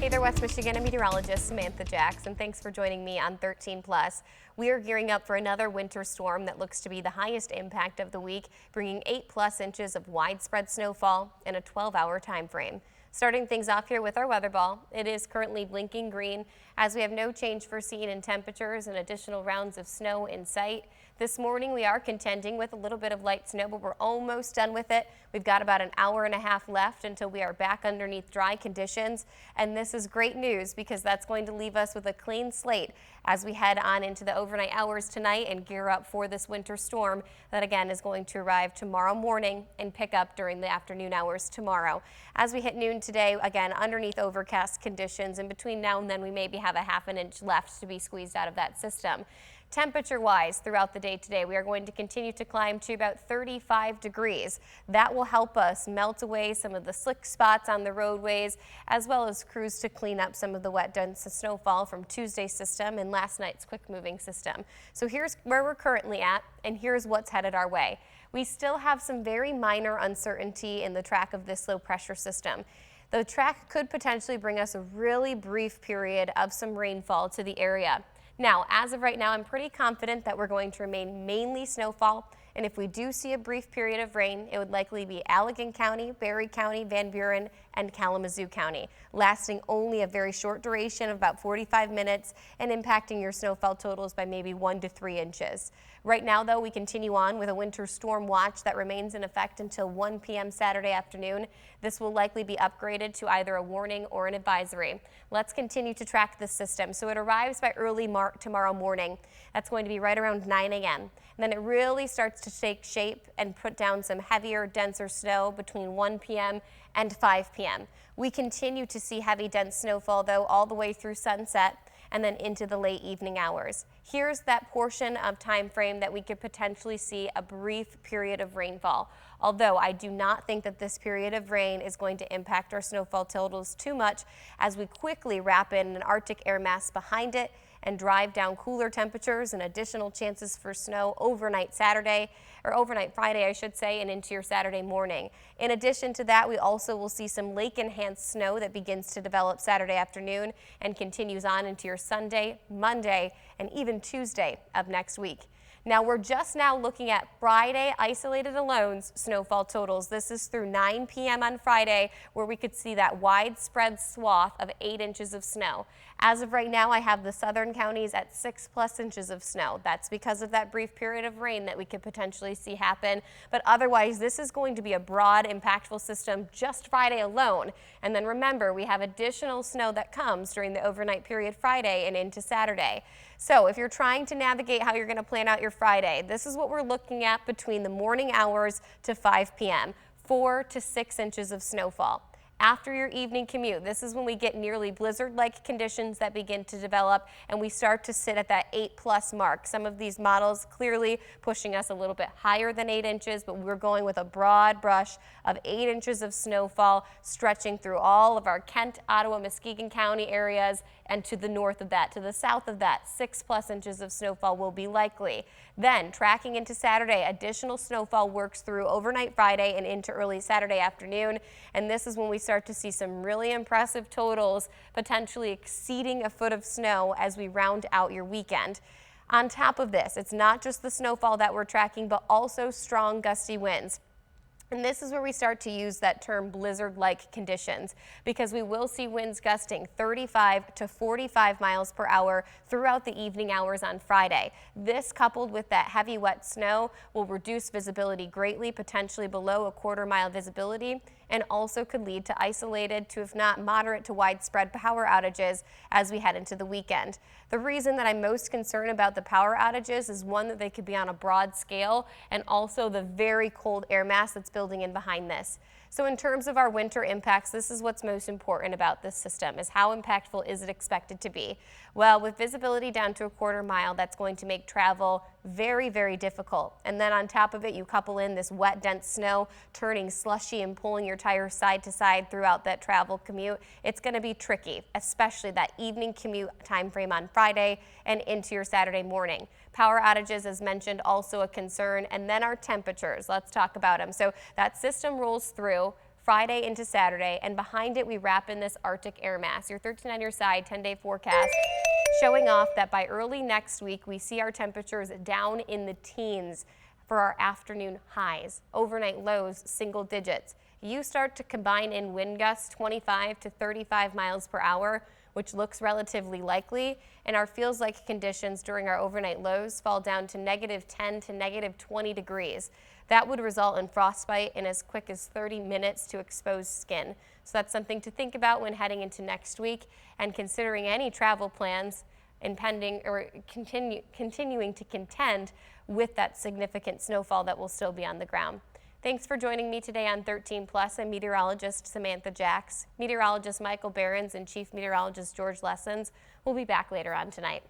Hey there, West Michigan. I'm meteorologist Samantha Jackson. Thanks for joining me on 13 Plus. We are gearing up for another winter storm that looks to be the highest impact of the week, bringing 8+ inches of widespread snowfall in a 12-hour time frame. Starting things off here with our weather ball, it is currently blinking green as we have no change foreseen in temperatures and additional rounds of snow in sight. This morning we are contending with a little bit of light snow, but we're almost done with it. We've got about an hour and a half left until we are back underneath dry conditions. And this is great news because that's going to leave us with a clean slate as we head on into the overnight hours tonight and gear up for this winter storm that again is going to arrive tomorrow morning and pick up during the afternoon hours tomorrow. As we hit noon today, again, underneath overcast conditions, and between now and then we maybe have a half an inch left to be squeezed out of that system. Temperature-wise, throughout the day today, we are going to continue to climb to about 35 degrees. That will help us melt away some of the slick spots on the roadways, as well as crews to clean up some of the wet, dense snowfall from Tuesday's system and last night's quick-moving system. So here's where we're currently at, and here's what's headed our way. We still have some very minor uncertainty in the track of this low-pressure system. The track could potentially bring us a really brief period of some rainfall to the area. Now, as of right now, I'm pretty confident that we're going to remain mainly snowfall, and if we do see a brief period of rain, it would likely be Allegan County, Barry County, Van Buren, and Kalamazoo County, lasting only a very short duration of about 45 minutes and impacting your snowfall totals by maybe 1 to 3 inches. Right now, though, we continue on with a winter storm watch that remains in effect until 1 p.m. Saturday afternoon. This will likely be upgraded to either a warning or an advisory. Let's continue to track this system. So it arrives by early tomorrow morning. That's going to be right around 9 a.m. And then it really starts to take shape and put down some heavier, denser snow between 1 p.m. and 5 p.m. We continue to see heavy, dense snowfall, though, all the way through sunset and then into the late evening hours. Here's that portion of time frame that we could potentially see a brief period of rainfall. Although I do not think that this period of rain is going to impact our snowfall totals too much as we quickly wrap in an Arctic air mass behind it and drive down cooler temperatures and additional chances for snow overnight Saturday, or overnight Friday, I should say, and into your Saturday morning. In addition to that, we also will see some lake-enhanced snow that begins to develop Saturday afternoon and continues on into your Sunday, Monday, and even Tuesday of next week. Now, we're just now looking at Friday isolated alone snowfall totals. This is through 9 p.m. on Friday, where we could see that widespread swath of 8 inches of snow. As of right now, I have the southern counties at 6+ inches of snow. That's because of that brief period of rain that we could potentially see happen. But otherwise, this is going to be a broad, impactful system just Friday alone. And then remember, we have additional snow that comes during the overnight period Friday and into Saturday. So if you're trying to navigate how you're going to plan out your Friday, this is what we're looking at between the morning hours to 5 p.m. 4 to 6 inches of snowfall. After your evening commute, this is when we get nearly blizzard-like conditions that begin to develop and we start to sit at that 8+ mark. Some of these models clearly pushing us a little bit higher than 8 inches, but we're going with a broad brush of 8 inches of snowfall stretching through all of our Kent, Ottawa, Muskegon County areas, and to the north of that, to the south of that, 6+ inches of snowfall will be likely. Then, tracking into Saturday, additional snowfall works through overnight Friday and into early Saturday afternoon, and this is when we start to see some really impressive totals, potentially exceeding a foot of snow as we round out your weekend. On top of this, it's not just the snowfall that we're tracking, but also strong gusty winds. And this is where we start to use that term blizzard-like conditions, because we will see winds gusting 35 to 45 miles per hour throughout the evening hours on Friday. This, coupled with that heavy wet snow, will reduce visibility greatly, potentially below a quarter-mile visibility, and also could lead to isolated to, if not moderate to widespread power outages as we head into the weekend. The reason that I'm most concerned about the power outages is one, that they could be on a broad scale, and also the very cold air mass that's building in behind this. So in terms of our winter impacts, this is what's most important about this system, is how impactful is it expected to be? Well, with visibility down to a quarter mile, that's going to make travel very, very difficult. And then on top of it, you couple in this wet, dense snow turning slushy and pulling your tires side to side throughout that travel commute. It's going to be tricky, especially that evening commute time frame on Friday and into your Saturday morning. Power outages, as mentioned, also a concern. And then our temperatures. Let's talk about them. So that system rolls through Friday into Saturday, and behind it we wrap in this Arctic air mass. Your 13 on your side 10-day forecast showing off that by early next week we see our temperatures down in the teens for our afternoon highs. Overnight lows single digits. You start to combine in wind gusts 25 to 35 miles per hour, which looks relatively likely, and our feels like conditions during our overnight lows fall down to -10 to -20 degrees. That would result in frostbite in as quick as 30 minutes to exposed skin. So that's something to think about when heading into next week and considering any travel plans impending or continuing to contend with that significant snowfall that will still be on the ground. Thanks for joining me today on 13 Plus. I'm meteorologist Samantha Jacks. Meteorologist Michael Behrens and Chief Meteorologist George Lessons will be back later on tonight.